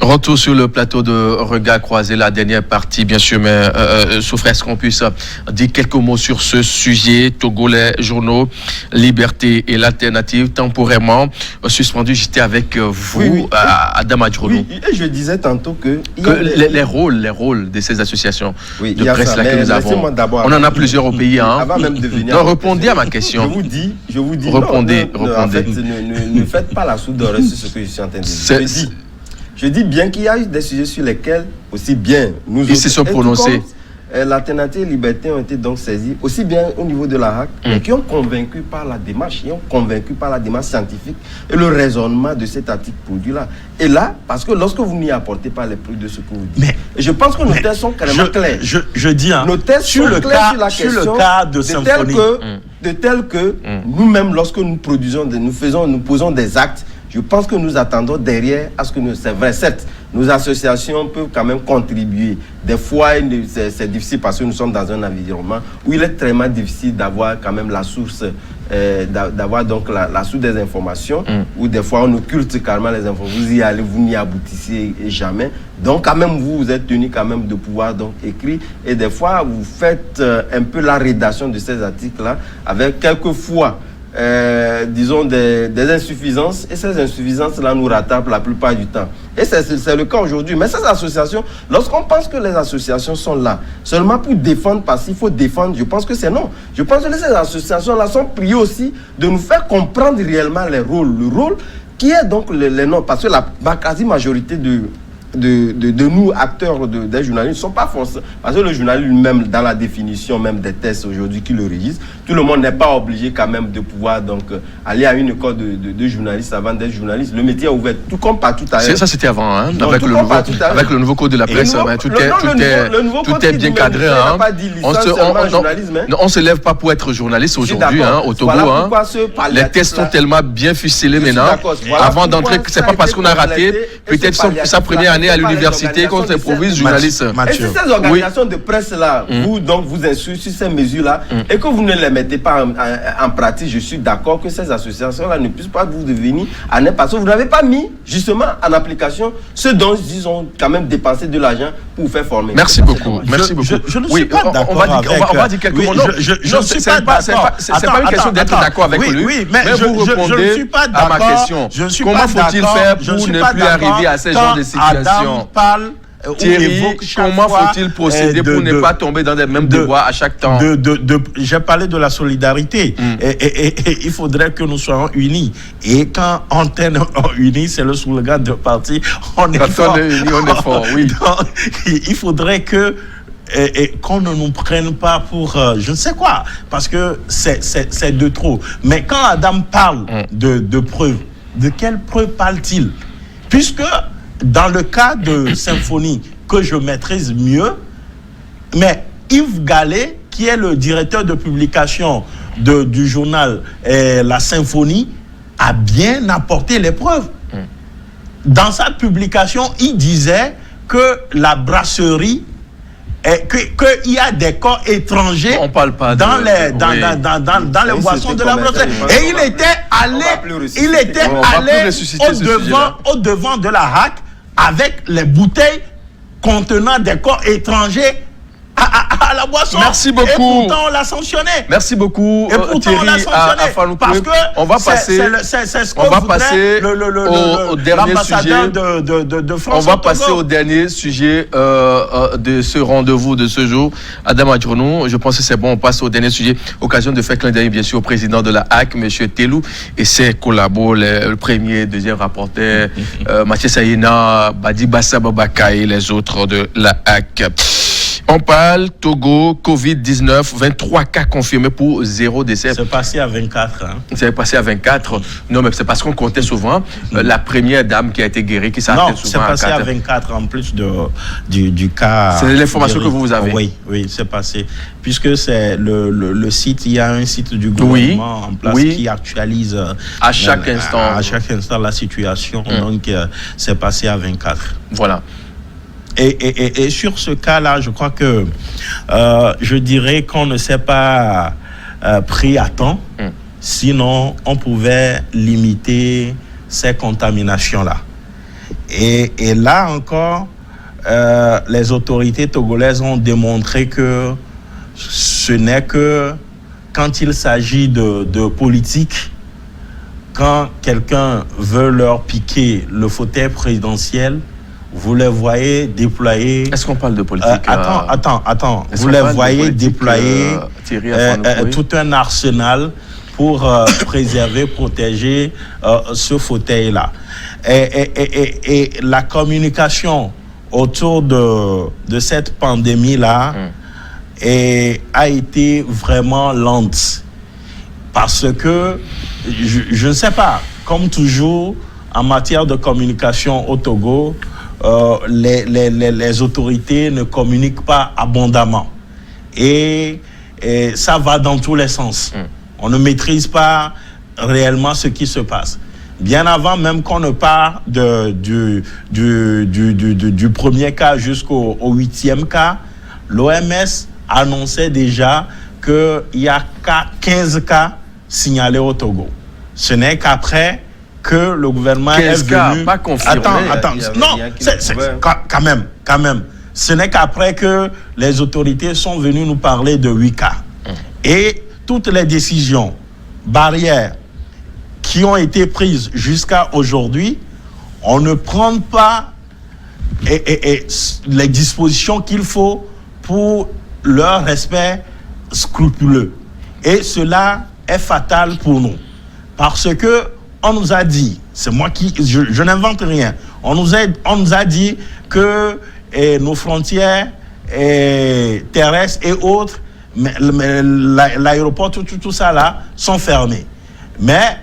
Retour sur le plateau de Regard Croisé, la dernière partie, bien sûr, mais Soufré, est-ce qu'on puisse dire quelques mots sur ce sujet? Togo, les journaux, Liberté et l'Alternative, temporairement suspendu. J'étais avec vous, oui. Adam Adjrono. Oui, et je disais tantôt que les rôles de ces associations de presse là que nous avons, on en a plusieurs au pays. Avant même de venir. Non, répondez à ma question. Je vous dis. Répondez. En fait, ne faites pas la sourde oreille sur ce que je suis en train de dire. Je dis bien qu'il y a eu des sujets sur lesquels, aussi bien nous ils se sont prononcés. L'Alternative et Liberté ont été donc saisis, aussi bien au niveau de la HAC, mais qui ont convaincu par la démarche, scientifique et le raisonnement de cet article produit-là. Et là, parce que lorsque vous n'y apportez pas les preuves de ce que vous dites, et je pense que nos thèses sont carrément claires. Je dis, nos thèses sur le cas de Symphonie, de tel que nous-mêmes, lorsque nous posons des actes, je pense que nous attendons derrière à ce que c'est vrai. Certes, nos associations peuvent quand même contribuer. Des fois, c'est difficile parce que nous sommes dans un environnement où il est très difficile d'avoir quand même la source, d'avoir donc la source des informations, où des fois on occulte carrément les informations. Vous y allez, vous n'y aboutissez jamais. Donc quand même, vous êtes tenu quand même de pouvoir donc écrire. Et des fois, vous faites un peu la rédaction de ces articles-là avec quelquefois disons des insuffisances, et ces insuffisances-là nous rattrapent la plupart du temps. Et c'est le cas aujourd'hui. Mais ces associations, lorsqu'on pense que les associations sont là seulement pour défendre, parce qu'il faut défendre, je pense que c'est non. Je pense que ces associations-là sont priées aussi de nous faire comprendre réellement les rôles. Le rôle qui est donc les noms, parce que la quasi-majorité de nous, acteurs des journalistes, ne sont pas forcément... Parce que le journaliste lui-même, dans la définition même des tests aujourd'hui qui le régissent, tout le monde n'est pas obligé quand même de pouvoir donc aller à une école de journalistes avant d'être journaliste. Le métier est ouvert, tout comme partout ailleurs. Ça, c'était avant, hein, avec le nouveau code de la presse. Tout est bien cadré. Hein. On ne se lève pas pour être journaliste aujourd'hui au Togo. Les tests sont tellement bien ficelés maintenant. Avant d'entrer, c'est pas parce qu'on a raté peut-être sa première année à l'université qu'on s'improvise journaliste. Et si ces organisations de presse-là, vous insultent sur ces mesures-là, et que vous ne les mettez pas en pratique, je suis d'accord que ces associations-là ne puissent pas vous devenir parce que vous n'avez pas mis justement en application ce dont ils ont quand même dépensé de l'argent pour vous faire former. Merci beaucoup. Je ne suis pas d'accord. On va dire quelques mots. Je ne suis pas d'accord. C'est pas une question d'être d'accord avec lui. Oui, mais je ne suis pas d'accord. À ma question. Comment faut-il faire pour ne plus arriver à ce genre de situation? Parle Thierry, comment faut-il procéder pour ne pas tomber dans les mêmes devoirs à chaque temps? J'ai parlé de la solidarité et il faudrait que nous soyons unis. Et quand on est unis, c'est le slogan de parti, on est fort. Quand on est unis, on est fort, oui. Donc, il faudrait que qu'on ne nous prenne pas pour je ne sais quoi, parce que c'est de trop. Mais quand Adam parle de preuves, de quelles preuves parle-t-il? Puisque dans le cas de Symphonie, que je maîtrise mieux, mais Yves Gallet, qui est le directeur de publication du journal La Symphonie, a bien apporté les preuves. Dans sa publication, il disait que la brasserie, qu'il y a des corps étrangers dans les boissons de la brasserie. Et il était allé au devant de la HAC avec les bouteilles contenant des corps étrangers à la boisson. Merci beaucoup. Et pourtant, on l'a sanctionné. Merci beaucoup, et pourtant, Thierry, on l'a sanctionné. Parce que on va passer au dernier sujet de France. On va passer au dernier sujet de ce rendez-vous de ce jour. Adam Adjrono, je pense que c'est bon, on passe au dernier sujet. Occasion de faire clin d'œil, bien sûr, au président de la HAC, M. Telou, et ses collabos, le premier, deuxième rapporteur, Mathieu Sayena, Badi Bassa Babaka et les autres de la HAC. On parle Togo, Covid-19, 23 cas confirmés pour 0 décès. C'est passé à 24. Hein. C'est passé à 24. Non, mais c'est parce qu'on comptait souvent la première dame qui a été guérie, qui s'arrêtait souvent à 4. Non, c'est passé à 24 en plus du cas. C'est l'information que vous avez. Oui, c'est passé. Puisque c'est le site, il y a un site du gouvernement en place qui actualise à chaque instant la situation. Donc, c'est passé à 24. Voilà. Et sur ce cas-là, je crois que je dirais qu'on ne s'est pas pris à temps. Sinon, on pouvait limiter ces contaminations-là. Et là encore, les autorités togolaises ont démontré que ce n'est que quand il s'agit de politique, quand quelqu'un veut leur piquer le fauteuil présidentiel, vous les voyez déployer... Est-ce qu'on parle de politique Attends. Vous les voyez déployer tout un arsenal pour préserver, protéger ce fauteuil-là. Et la communication autour de cette pandémie-là a été vraiment lente. Parce que, je ne sais pas, comme toujours, en matière de communication au Togo, les autorités ne communiquent pas abondamment. Et ça va dans tous les sens. On ne maîtrise pas réellement ce qui se passe. Bien avant même qu'on ne parle du premier cas jusqu'au 8e cas, l'OMS annonçait déjà qu'il y a 15 cas signalés au Togo. Ce n'est qu'après que le gouvernement est venu... cas, pas confirmé. Attends. Non, quand même. Ce n'est qu'après que les autorités sont venues nous parler de 8 cas. Et toutes les décisions, barrières, qui ont été prises jusqu'à aujourd'hui, on ne prend pas les dispositions qu'il faut pour leur respect scrupuleux. Et cela est fatal pour nous. Parce que on nous a dit, c'est moi qui... Je n'invente rien. On nous a dit que nos frontières terrestres et autres, l'aéroport, tout ça là, sont fermés. Mais,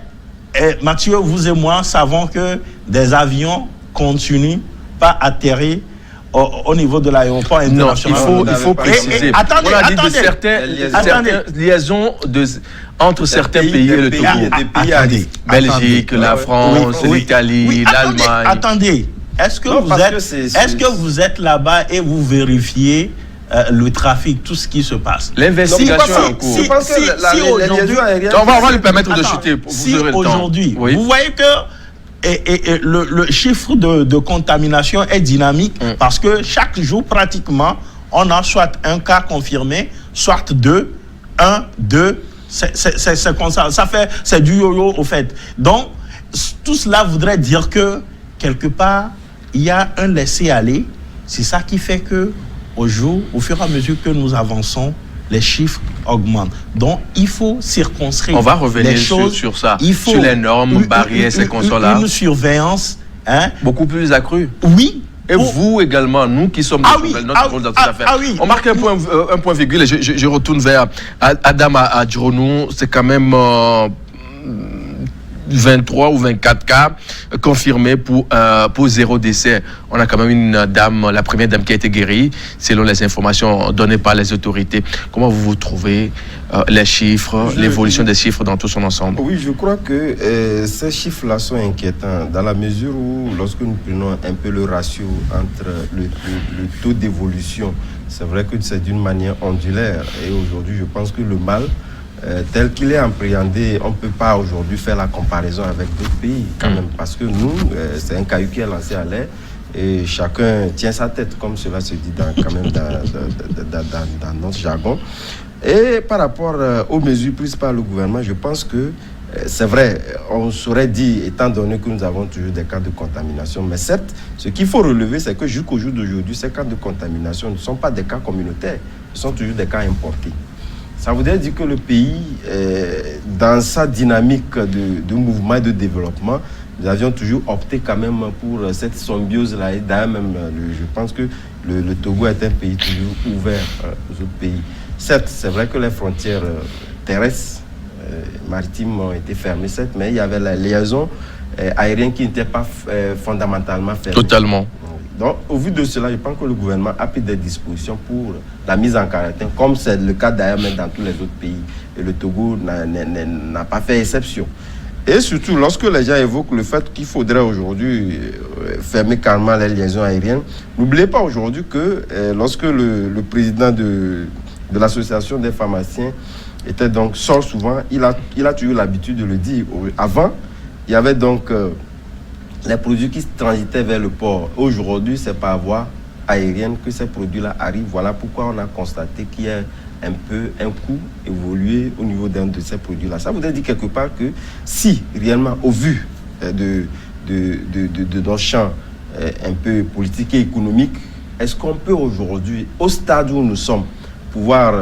Mathieu, vous et moi savons que des avions continuent pas atterrir au niveau de l'aéroport international. Non, il faut préciser. Attendez. Certaines liaisons entre certains pays et le Togo. Belgique, la France, l'Italie, l'Allemagne. Attendez. Est-ce que vous êtes là-bas et vous vérifiez le trafic, tout ce qui se passe? L'investigation est en cours. Je pense que aujourd'hui, on va lui permettre de chuter. Si aujourd'hui, vous voyez que le chiffre de contamination est dynamique parce que chaque jour, pratiquement, on a soit un cas confirmé, soit deux. C'est comme ça. C'est du yo-yo, au fait. Donc, tout cela voudrait dire que, quelque part, il y a un laisser-aller. C'est ça qui fait que, au fur et à mesure que nous avançons, les chiffres augmentent. Donc, il faut circonscrire. On va revenir sur ça, sur les normes, barrières, ces consoles-là. Une surveillance. Beaucoup plus accrue. Oui. Et vous également, nous qui sommes notre rôle dans cette affaire. On marque un point virgule et je retourne vers Adama Adjronou. C'est quand même 23 ou 24 cas confirmés pour 0 décès. On a quand même une dame, la première dame qui a été guérie, selon les informations données par les autorités. Comment vous trouvez les chiffres, l'évolution des chiffres dans tout son ensemble? Oui, je crois que ces chiffres-là sont inquiétants dans la mesure où, lorsque nous prenons un peu le ratio entre le taux d'évolution, c'est vrai que c'est d'une manière ondulaire. Et aujourd'hui, je pense que le mal, tel qu'il est appréhendé, on ne peut pas aujourd'hui faire la comparaison avec d'autres pays quand même, parce que nous, c'est un caillou qui est lancé à l'air et chacun tient sa tête, comme cela se dit dans notre jargon. Et par rapport aux mesures prises par le gouvernement, je pense que c'est vrai, on saurait dire, étant donné que nous avons toujours des cas de contamination, mais certes, ce qu'il faut relever, c'est que jusqu'au jour d'aujourd'hui, ces cas de contamination ne sont pas des cas communautaires, ce sont toujours des cas importés. Ça voudrait dire que le pays, dans sa dynamique de mouvement et de développement, nous avions toujours opté quand même pour cette symbiose-là. Et d'ailleurs, même, je pense que le Togo est un pays toujours ouvert aux autres pays. Certes, c'est vrai que les frontières terrestres, maritimes ont été fermées, certes, mais il y avait la liaison aérienne qui n'était pas fondamentalement fermée. Totalement. Donc, au vu de cela, je pense que le gouvernement a pris des dispositions pour la mise en quarantaine, comme c'est le cas d'ailleurs même dans tous les autres pays. Et le Togo n'a pas fait exception. Et surtout, lorsque les gens évoquent le fait qu'il faudrait aujourd'hui fermer carrément les liaisons aériennes, n'oubliez pas aujourd'hui que lorsque le président de l'association des pharmaciens sort souvent, il a toujours l'habitude de le dire. Avant, il y avait donc les produits qui transitaient vers le port. Aujourd'hui, c'est par voie aérienne que ces produits-là arrivent. Voilà pourquoi on a constaté qu'il y a un peu un coût évolué au niveau d'un de ces produits-là. Ça voudrait dire quelque part que si réellement, au vu de nos champs un peu politiques et économiques, est-ce qu'on peut aujourd'hui, au stade où nous sommes, pouvoir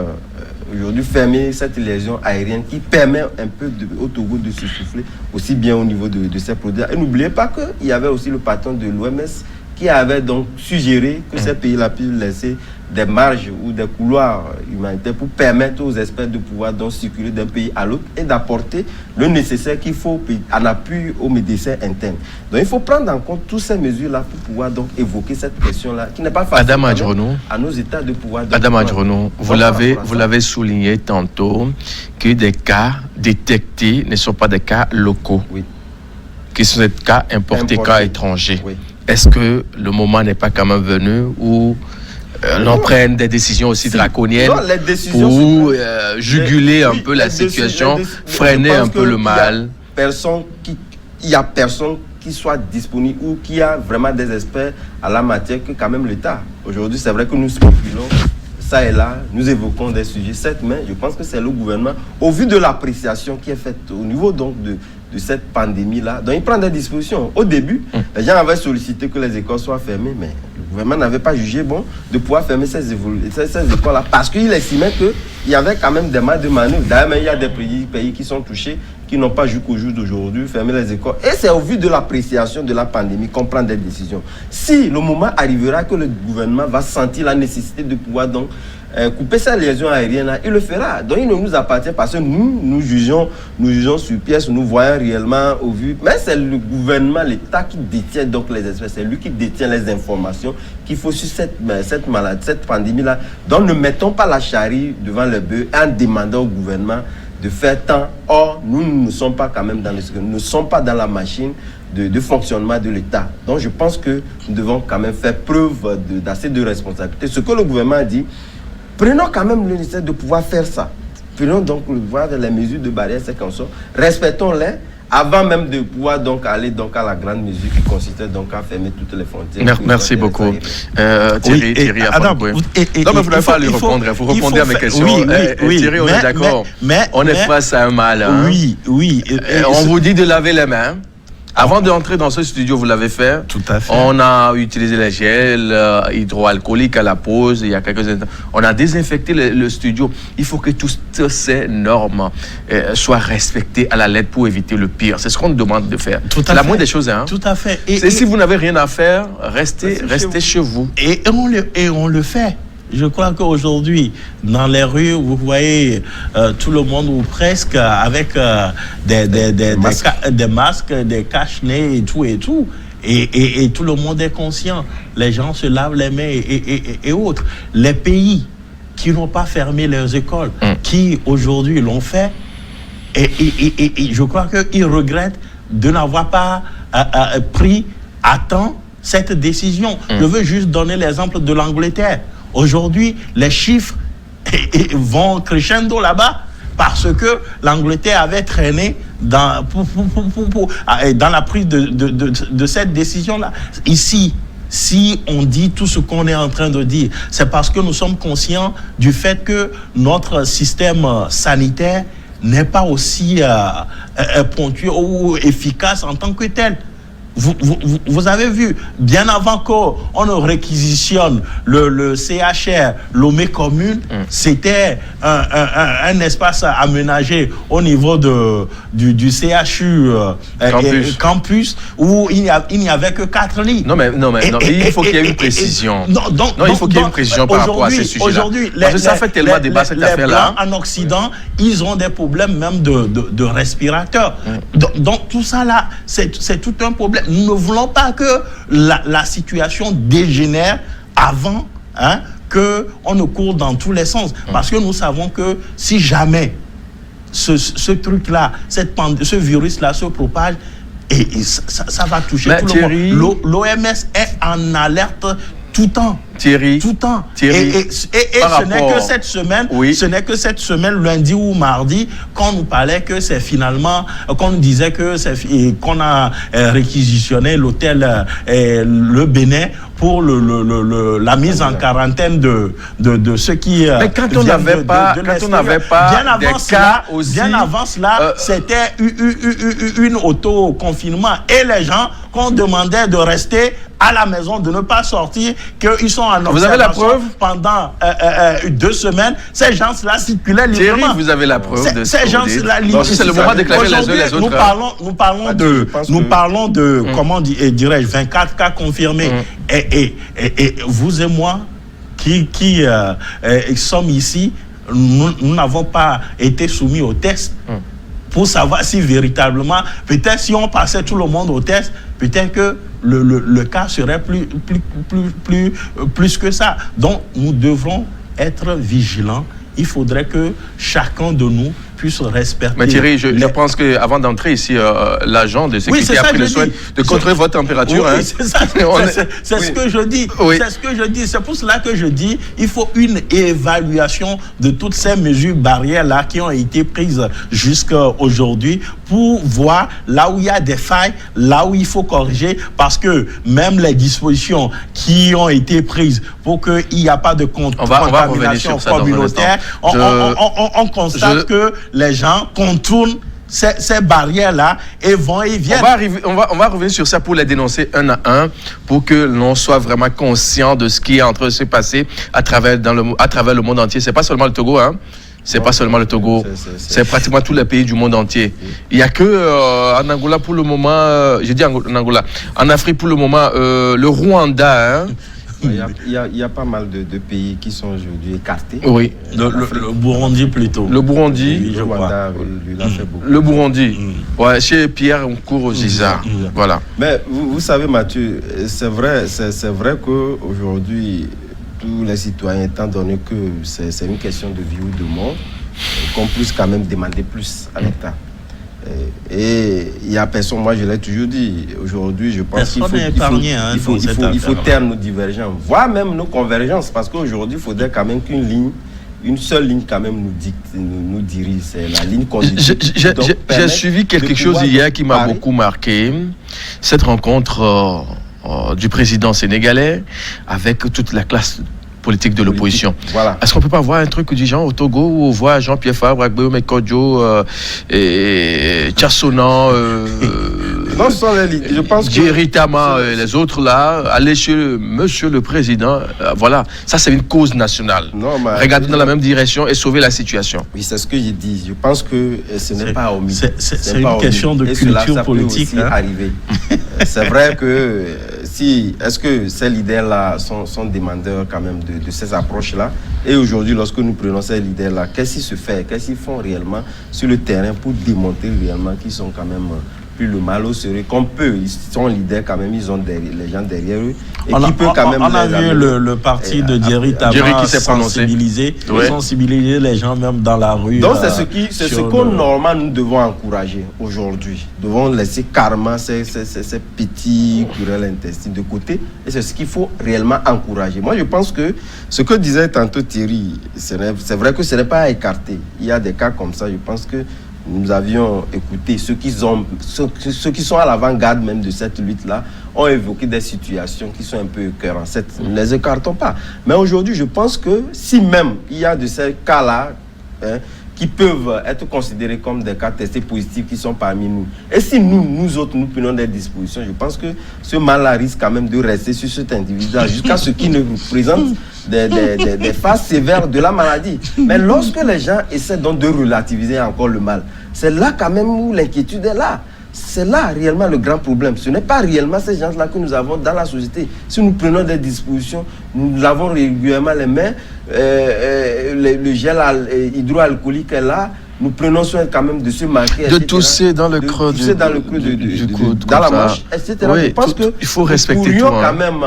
aujourd'hui fermer cette liaison aérienne qui permet un peu au Togo de se souffler aussi bien au niveau de ces produits. Et n'oubliez pas qu'il y avait aussi le patron de l'OMS qui avait donc suggéré que ces pays-là puissent laisser des marges ou des couloirs humanitaires pour permettre aux experts de pouvoir donc circuler d'un pays à l'autre et d'apporter le nécessaire qu'il faut en appui aux médecins internes. Donc il faut prendre en compte toutes ces mesures-là pour pouvoir donc évoquer cette question-là qui n'est pas facile à nos États de pouvoir... Adam Adjournou, vous l'avez souligné tantôt que des cas détectés ne sont pas des cas locaux, qui sont des cas importés, cas étrangers. Oui. Est-ce que le moment n'est pas quand même venu où l'on prenne des décisions aussi draconiennes pour juguler un peu la situation, freiner un peu le mal? Il y a personne qui soit disponible ou qui a vraiment des experts à la matière que quand même l'État. Aujourd'hui, c'est vrai que nous spéculons ça et là, nous évoquons des sujets, certes, mais je pense que c'est le gouvernement, au vu de l'appréciation qui est faite au niveau donc de cette pandémie-là, donc il prend des dispositions. Au début, les gens avaient sollicité que les écoles soient fermées, mais le gouvernement n'avait pas jugé bon de pouvoir fermer ces écoles-là parce qu'il estimait qu'il y avait quand même des marges de manœuvre. D'ailleurs, il y a des pays qui sont touchés, qui n'ont pas jusqu'au jour d'aujourd'hui fermé les écoles. Et c'est au vu de l'appréciation de la pandémie qu'on prend des décisions. Si le moment arrivera que le gouvernement va sentir la nécessité de pouvoir donc couper sa liaison aérienne, il le fera. Donc il ne nous appartient parce que nous jugeons sur pièce, nous voyons réellement au vu. Mais c'est le gouvernement, l'État qui détient donc les espèces, c'est lui qui détient les informations qu'il faut sur cette maladie, cette pandémie-là. Donc ne mettons pas la charrue devant le bœuf en demandant au gouvernement de faire tant. Or, nous ne sommes pas quand même nous ne sommes pas dans la machine de fonctionnement de l'État. Donc je pense que nous devons quand même faire preuve d'assez de responsabilité. Ce que le gouvernement a dit, prenons quand même le nécessaire de pouvoir faire ça. Prenons donc le pouvoir les mesures de barrière, c'est comme ça. Respectons-les avant même de pouvoir donc aller donc à la grande mesure qui consistait donc à fermer toutes les frontières. Merci beaucoup. Thierry, Adam, non, mais vous n'avez pas à lui répondre. Vous répondez à mes questions. Oui, Thierry, on est d'accord. On est face à un mal. Hein. Oui. On vous dit de laver les mains. Avant d'entrer dans ce studio, vous l'avez fait. Tout à fait. On a utilisé les gels hydroalcooliques à la pause. Il y a quelques instants. On a désinfecté le studio. Il faut que toutes ces normes soient respectées à la lettre pour éviter le pire. C'est ce qu'on nous demande de faire. C'est la moindre des choses. Hein. Tout à fait. Et si vous n'avez rien à faire, restez chez vous. Et on le fait. Je crois qu'aujourd'hui, dans les rues, vous voyez tout le monde ou presque avec des masques, des cache-nez et tout. Et tout le monde est conscient. Les gens se lavent les mains et autres. Les pays qui n'ont pas fermé leurs écoles, qui aujourd'hui l'ont fait, et je crois qu'ils regrettent de n'avoir pas pris à temps cette décision. Je veux juste donner l'exemple de l'Angleterre. Aujourd'hui, les chiffres vont crescendo là-bas parce que l'Angleterre avait traîné dans la prise de cette décision-là. Ici, si on dit tout ce qu'on est en train de dire, c'est parce que nous sommes conscients du fait que notre système sanitaire n'est pas aussi ponctué ou efficace en tant que tel. Vous avez vu, bien avant qu'on ne réquisitionne le CHR, Lomé commune, c'était un espace aménagé au niveau du CHU campus où il n'y avait que 4 lits. Non, mais il faut qu'il y ait une précision. Il faut qu'il y ait une précision par rapport à ces sujets-là. Aujourd'hui, parce que ça fait tellement débat cette affaire-là. En Occident, ils ont des problèmes même de respirateurs. Donc tout ça là, c'est tout un problème. Nous ne voulons pas que la situation dégénère avant qu'on ne court dans tous les sens. Parce que nous savons que si jamais ce truc-là, ce virus-là se propage, et ça va toucher tout le monde. L'OMS est en alerte tout temps. Thierry. Tout le temps. Thierry. Et ce n'est que cette semaine, ce n'est que cette semaine, lundi ou mardi, qu'on nous parlait que c'est finalement, qu'on nous disait que c'est, qu'on a réquisitionné l'hôtel Le Bénin pour la mise en quarantaine de ceux qui. Mais quand on n'avait pas, bien avant cela, c'était une auto-confinement et les gens qu'on demandait de rester à la maison, de ne pas sortir, qu'ils sont en observation. Vous avez la preuve pendant 2 semaines. Ces gens-là circulaient librement. Thierry, vous avez la preuve de ces gens-là librement. C'est le moment de déclarer les uns les autres. Nous parlons de comment dirais-je, 24 cas confirmés. Et vous et moi, qui sommes ici, nous n'avons pas été soumis au test pour savoir si véritablement, peut-être si on passait tout le monde au test, peut-être que le cas serait plus que ça. Donc, nous devrons être vigilants. Il faudrait que chacun de nous puisse respecter. Mais Thierry, je pense qu'avant d'entrer ici, l'agent de sécurité a pris le soin de contrôler votre température. Oui, c'est ça. C'est ce que je dis. Oui. C'est ce que je dis. C'est pour cela que je dis il faut une évaluation de toutes ces mesures barrières-là qui ont été prises jusqu'à aujourd'hui pour voir là où il y a des failles, là où il faut corriger, parce que même les dispositions qui ont été prises pour qu'il n'y a pas de contamination communautaire, on constate que les gens contournent ces barrières-là et vont et viennent. On va revenir sur ça pour les dénoncer un à un, pour que l'on soit vraiment conscient de ce qui est en train de se passer à travers le monde entier. C'est pas seulement le Togo, hein. C'est pas seulement le Togo, c'est pratiquement tous les pays du monde entier. Il n'y a que en Angola pour le moment, j'ai dit en Angola, en Afrique pour le moment, le Rwanda, hein. Il y a pas mal de pays qui sont aujourd'hui écartés. Oui. Le Burundi plutôt. Le Burundi. Oui, je crois. Le Burundi. Ouais, chez Pierre Nkurunziza. Voilà. Mais vous savez, Mathieu, c'est vrai qu'aujourd'hui, tous les citoyens, étant donné que c'est une question de vie ou de mort, qu'on puisse quand même demander plus à l'État. Et il n'y a personne, moi je l'ai toujours dit, aujourd'hui je pense qu'il faut taire nos divergences, voire même nos convergences, parce qu'aujourd'hui il faudrait quand même une seule ligne quand même nous dirige, c'est la ligne conductive. J'ai suivi quelque chose hier qui m'a beaucoup marqué, cette rencontre du président sénégalais avec toute la classe politique de l'opposition. Voilà. Est-ce qu'on peut pas voir un truc du genre au Togo où on voit Jean-Pierre Fabre, Agbeo Mekodjo et Tchassonan, non, ce sont les, je pense Jerry Tama et les autres là, aller chez monsieur le président, voilà, ça c'est une cause nationale. Regardez dans la même direction et sauver la situation. Oui, c'est ce que j'ai dit. Je pense que ce n'est pas omis. C'est une question de culture politique. Ça peut aussi arriver. C'est vrai que est-ce que ces leaders-là sont demandeurs quand même de ces approches-là? Et aujourd'hui, lorsque nous prenons ces leaders-là, qu'est-ce qu'ils se font? Qu'est-ce qu'ils font réellement sur le terrain pour démontrer réellement qu'ils sont quand même plus le mal au sérieux, comme peu, ils sont leaders quand même, ils ont les gens derrière eux. Et on a vu le parti de Jerry Tama qui s'est sensibiliser les gens même dans la rue. Donc c'est ce que normalement nous devons encourager aujourd'hui. Nous devons laisser carrément ces petits querelles intestines de côté, et c'est ce qu'il faut réellement encourager. Moi je pense que ce que disait tantôt Thierry, c'est vrai que ce n'est pas à écarter. Il y a des cas comme ça, je pense que nous avions écouté ceux qui sont à l'avant-garde même de cette lutte-là ont évoqué des situations qui sont un peu écœurantes. Nous ne les écartons pas. Mais aujourd'hui, je pense que si même il y a de ces cas-là qui peuvent être considérés comme des cas testés positifs qui sont parmi nous, et si nous autres, nous prenons des dispositions, je pense que ce mal-là risque quand même de rester sur cet individu jusqu'à ce qu'il ne présente des phases sévères de la maladie. Mais lorsque les gens essaient donc de relativiser encore le mal, c'est là quand même où l'inquiétude est là. C'est là réellement le grand problème. Ce n'est pas réellement ces gens-là que nous avons dans la société. Si nous prenons des dispositions, nous lavons régulièrement les mains, le gel hydroalcoolique est là, nous prenons soin quand même de se marquer, de tousser dans le creux du coude, dans la manche, etc. Oui, je pense il faut respecter nous pourrions quand même,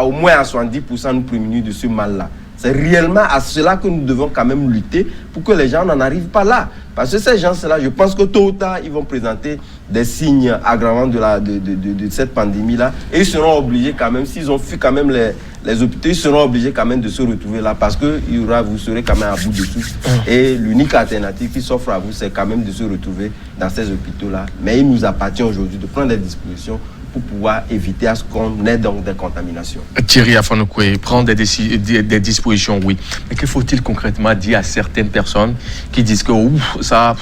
au moins à 70%, nous prémunir de ce mal-là. C'est réellement à cela que nous devons quand même lutter pour que les gens n'en arrivent pas là. Parce que ces gens-là, je pense que tôt ou tard, ils vont présenter des signes aggravants de cette pandémie-là. Et ils seront obligés quand même, s'ils ont fui quand même les hôpitaux, ils seront obligés quand même de se retrouver là parce que vous serez quand même à bout de souffle. Et l'unique alternative qui s'offre à vous, c'est quand même de se retrouver dans ces hôpitaux-là. Mais il nous appartient aujourd'hui de prendre des dispositions pour pouvoir éviter à ce qu'on ait donc des contaminations. Thierry Afanoukoé, prendre des dispositions, oui. Mais que faut-il concrètement dire à certaines personnes qui disent que ça,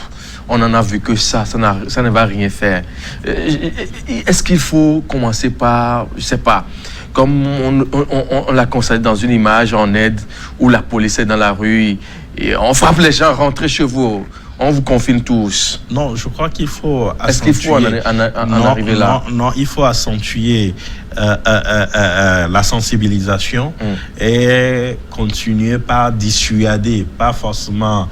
on en a vu que ça ne va rien faire. Est-ce qu'il faut commencer par, je ne sais pas, comme on l'a constaté dans une image en aide où la police est dans la rue et on frappe les gens, rentrez chez vous. On vous confine tous. Non, je crois qu'il faut accentuer... Est-ce qu'il faut en arriver là? Non, il faut accentuer la sensibilisation et continuer par dissuader, pas forcément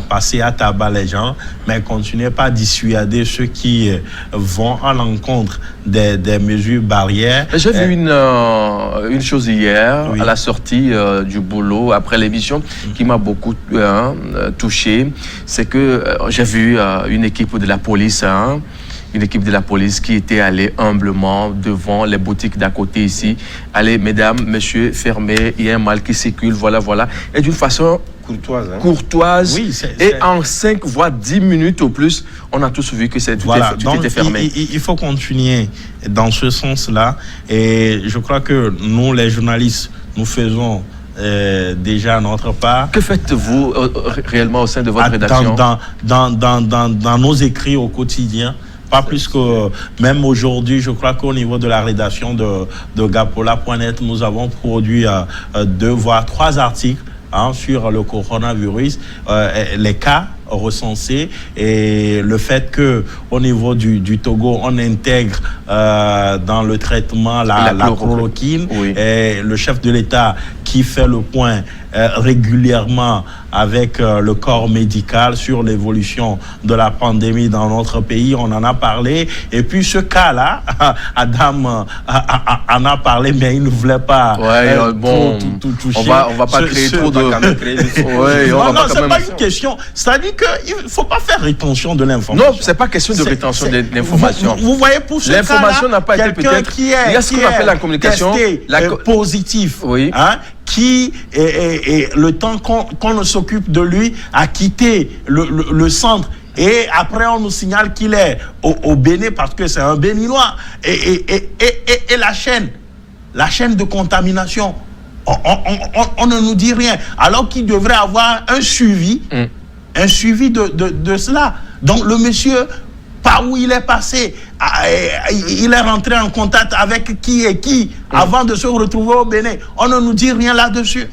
passer à tabac les gens, mais continuer par dissuader ceux qui vont à l'encontre des mesures barrières. J'ai vu une chose hier, à la sortie du boulot, après l'émission, qui m'a beaucoup touché. C'est que j'ai vu une équipe de la police, une équipe de la police qui était allée humblement devant les boutiques d'à côté ici. Allez, mesdames, messieurs, fermez, il y a un mal qui circule, voilà. Et d'une façon courtoise. Oui, et en 5 voire 10 minutes au plus, on a tous vu que tout était fermé. Il faut continuer dans ce sens-là. Et je crois que nous, les journalistes, nous faisons déjà notre part. Que faites-vous réellement au sein de votre rédaction? Dans nos écrits au quotidien, pas plus que même aujourd'hui, je crois qu'au niveau de la rédaction de Gapola.net, nous avons produit 2 voire 3 articles sur le coronavirus, les cas recensés et le fait que au niveau du Togo on intègre dans le traitement la chloroquine, et le chef de l'État qui fait le point régulièrement avec le corps médical sur l'évolution de la pandémie dans notre pays. On en a parlé. Et puis ce cas-là, Adam en a parlé, mais il ne voulait pas tout toucher. On va pas créer trop de... non, c'est pas une question. C'est-à-dire qu'il ne faut pas faire rétention de l'information. Non, c'est pas question de rétention de l'information. Vous voyez, pour ce cas-là, l'information n'a pas été peut-être... Il y a ce qu'on appelle la communication positif, qui, le temps qu'on ne s'occupe de lui, a quitté le centre. Et après, on nous signale qu'il est au Bénin parce que c'est un Béninois. Et la chaîne de contamination, on ne nous dit rien. Alors qu'il devrait avoir un suivi de cela. Donc, le monsieur, par où il est passé, il est rentré en contact avec qui et qui avant de se retrouver au Bénin. On ne nous dit rien là-dessus.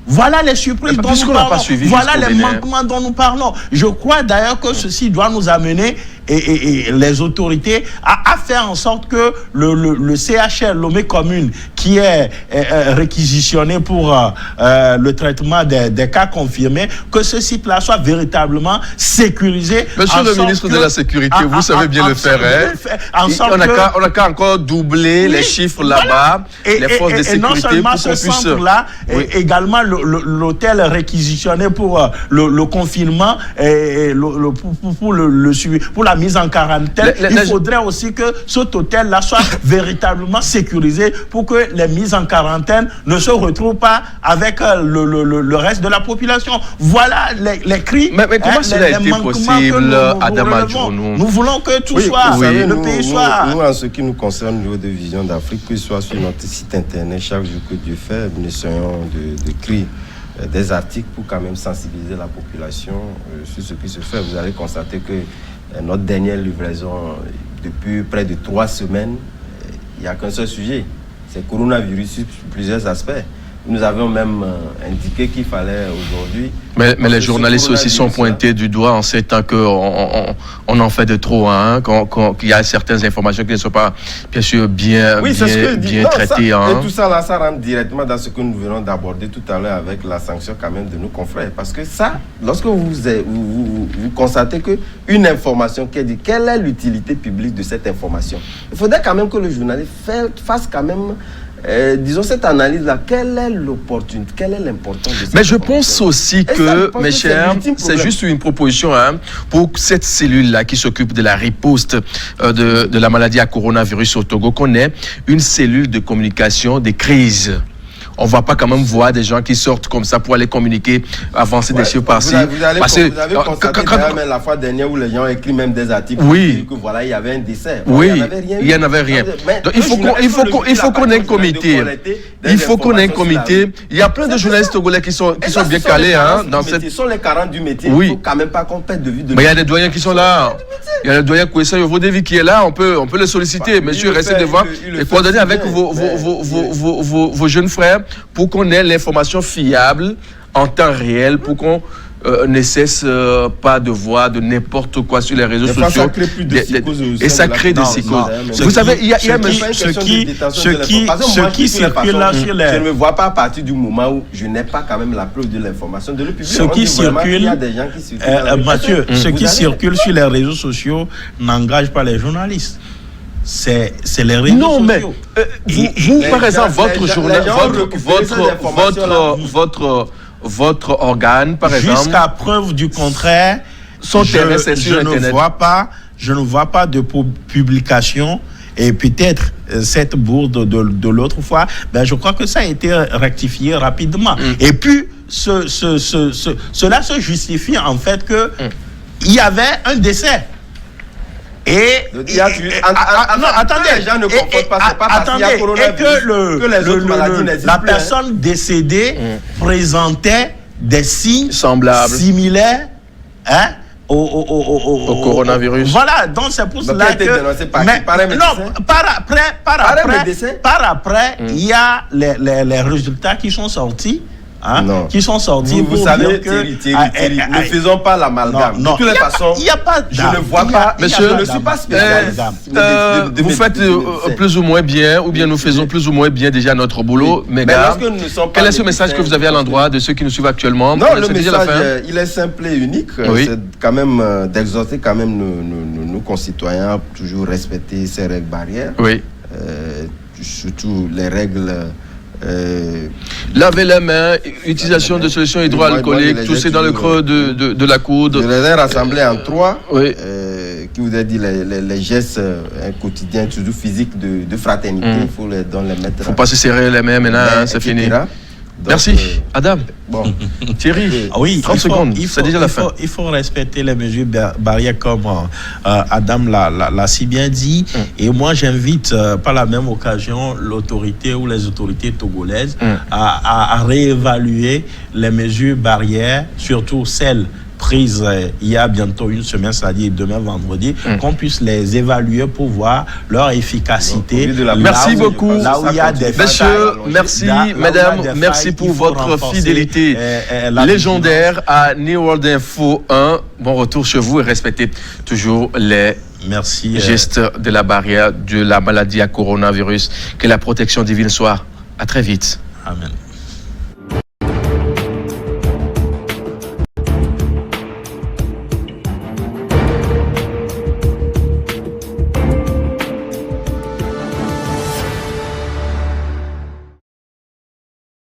Voilà les surprises dont nous parlons. Voilà les manquements dont nous parlons. Je crois d'ailleurs que ceci doit nous amener et les autorités à faire en sorte que le CHR Lomé Commune, qui est réquisitionné pour le traitement des cas confirmés, que ce site-là soit véritablement sécurisé. Monsieur le ministre de la Sécurité, vous savez bien le faire. On n'a qu'à encore doubler les chiffres là-bas, les forces de sécurité. Et non seulement ce centre-là, également l'hôtel réquisitionné pour le confinement et pour la mise en quarantaine. Il faudrait aussi que cet hôtel-là soit véritablement sécurisé pour que les mises en quarantaine ne se retrouvent pas avec le reste de la population. Voilà les cris. Mais comment cela a été possible, Adam Adjounou? Nous voulons que tout soit, le pays soit... Nous, en ce qui nous concerne, au niveau de Vision d'Afrique, que ce soit sur notre site internet, chaque jour que Dieu fait, nous essayons de créer des articles pour quand même sensibiliser la population sur ce qui se fait. Vous allez constater que notre dernière livraison, depuis près de 3 semaines, il n'y a qu'un seul sujet, c'est coronavirus sur plusieurs aspects. Nous avions même indiqué qu'il fallait aujourd'hui... Mais les journalistes aussi sont pointés du doigt en ces temps qu'on en fait de trop, qu'il y a certaines informations qui ne sont pas, bien sûr, bien traitées. Et tout ça, là, ça rentre directement dans ce que nous venons d'aborder tout à l'heure avec la sanction quand même de nos confrères. Parce que ça, lorsque vous constatez qu'une information qui est dit, quelle est l'utilité publique de cette information? Il faudrait quand même que le journaliste fasse quand même disons, cette analyse-là, quelle est l'opportunité, quelle est l'importance de cette Mais je pense aussi que, mes chers, c'est problème. juste une proposition hein, pour cette cellule-là qui s'occupe de la riposte de la maladie à coronavirus au Togo, qu'on ait une cellule de communication des crises. On ne va pas quand même voir des gens qui sortent comme ça pour aller communiquer, avancer des chiffres par-ci. Vous avez constaté même la fois dernière où les gens écrivent même des articles oui. que voilà, il y avait un décès. Oui, il n'y en avait rien. Donc, il faut qu'on ait un comité. Il faut qu'on ait un comité. Il y a plein de journalistes togolais qui sont bien calés hein, dans cette... Ce sont les 40 du métier. Oui. Il ne faut quand même pas qu'on perde de vue de... Mais il y a des doyens qui sont là. Il y a le doyen Kouessa Yovodevi qui est là. On peut le solliciter. Monsieur, restez devant et coordonnez avec vos jeunes frères pour qu'on ait l'information fiable en temps réel, pour qu'on ne cesse pas de voir de n'importe quoi sur les réseaux sociaux. Ça crée plus de psychose et ça crée des psychoses. Vous savez, il y a ce qui circule là sur les... Je ne me vois pas à partir du moment où je n'ai pas quand même la preuve de l'information de le public. Ce qui circule, Mathieu, ce qui circule sur les réseaux sociaux n'engage pas les journalistes. C'est les réseaux sociaux. Non, mais vous par exemple, votre journal, votre organe, par exemple, jusqu'à preuve du contraire, je ne vois pas de publication. Et peut-être cette bourde de l'autre fois, ben je crois que ça a été rectifié rapidement. Et puis cela se justifie en fait que il y avait un décès. Non, attendez, les gens ne comprennent pas, c'est pas parce qu'il y a coronavirus que les autres maladies n'existent la plus, personne décédée présentait des signes semblables, similaires, hein, au coronavirus. Voilà, donc c'est pour cela que... Par après, il y a les résultats qui sont sortis. Hein, qui sont sortis. Vous savez, Thierry, ne faisons pas l'amalgame. De toutes les façons, je ne vois pas. Monsieur, je ne suis pas spécialiste. Vous faites plus ou moins bien, ou bien nous faisons plus ou moins bien déjà notre boulot. Mais quel est ce message que vous avez à l'endroit de ceux qui nous suivent actuellement? Non, le message, il est simple et unique. C'est quand même d'exhorter quand même nos concitoyens à toujours respecter ces règles barrières. Oui. Surtout les règles. Laver les mains, utilisation de solutions hydroalcooliques, tousser dans le creux de la coude. Je les ai rassemblés en trois, qui vous a dit les gestes quotidiens, toujours physiques de fraternité. Il faut les mettre. Il ne faut pas se serrer les mains maintenant, c'est fini. Donc, merci. Adam. Bon. Thierry, oui, 30 secondes, c'est déjà la fin. Il faut respecter les mesures barrières comme Adam l'a si bien dit. Et moi, j'invite par la même occasion l'autorité ou les autorités togolaises à réévaluer les mesures barrières, surtout celles prises il y a bientôt une semaine, c'est-à-dire demain vendredi, qu'on puisse les évaluer pour voir leur efficacité. Merci beaucoup. Là où il y a des messieurs, merci, mesdames, merci pour votre fidélité légendaire à New World Info 1. Bon retour chez vous et respectez toujours les gestes de la barrière de la maladie à coronavirus. Que la protection divine soit. À très vite. Amen.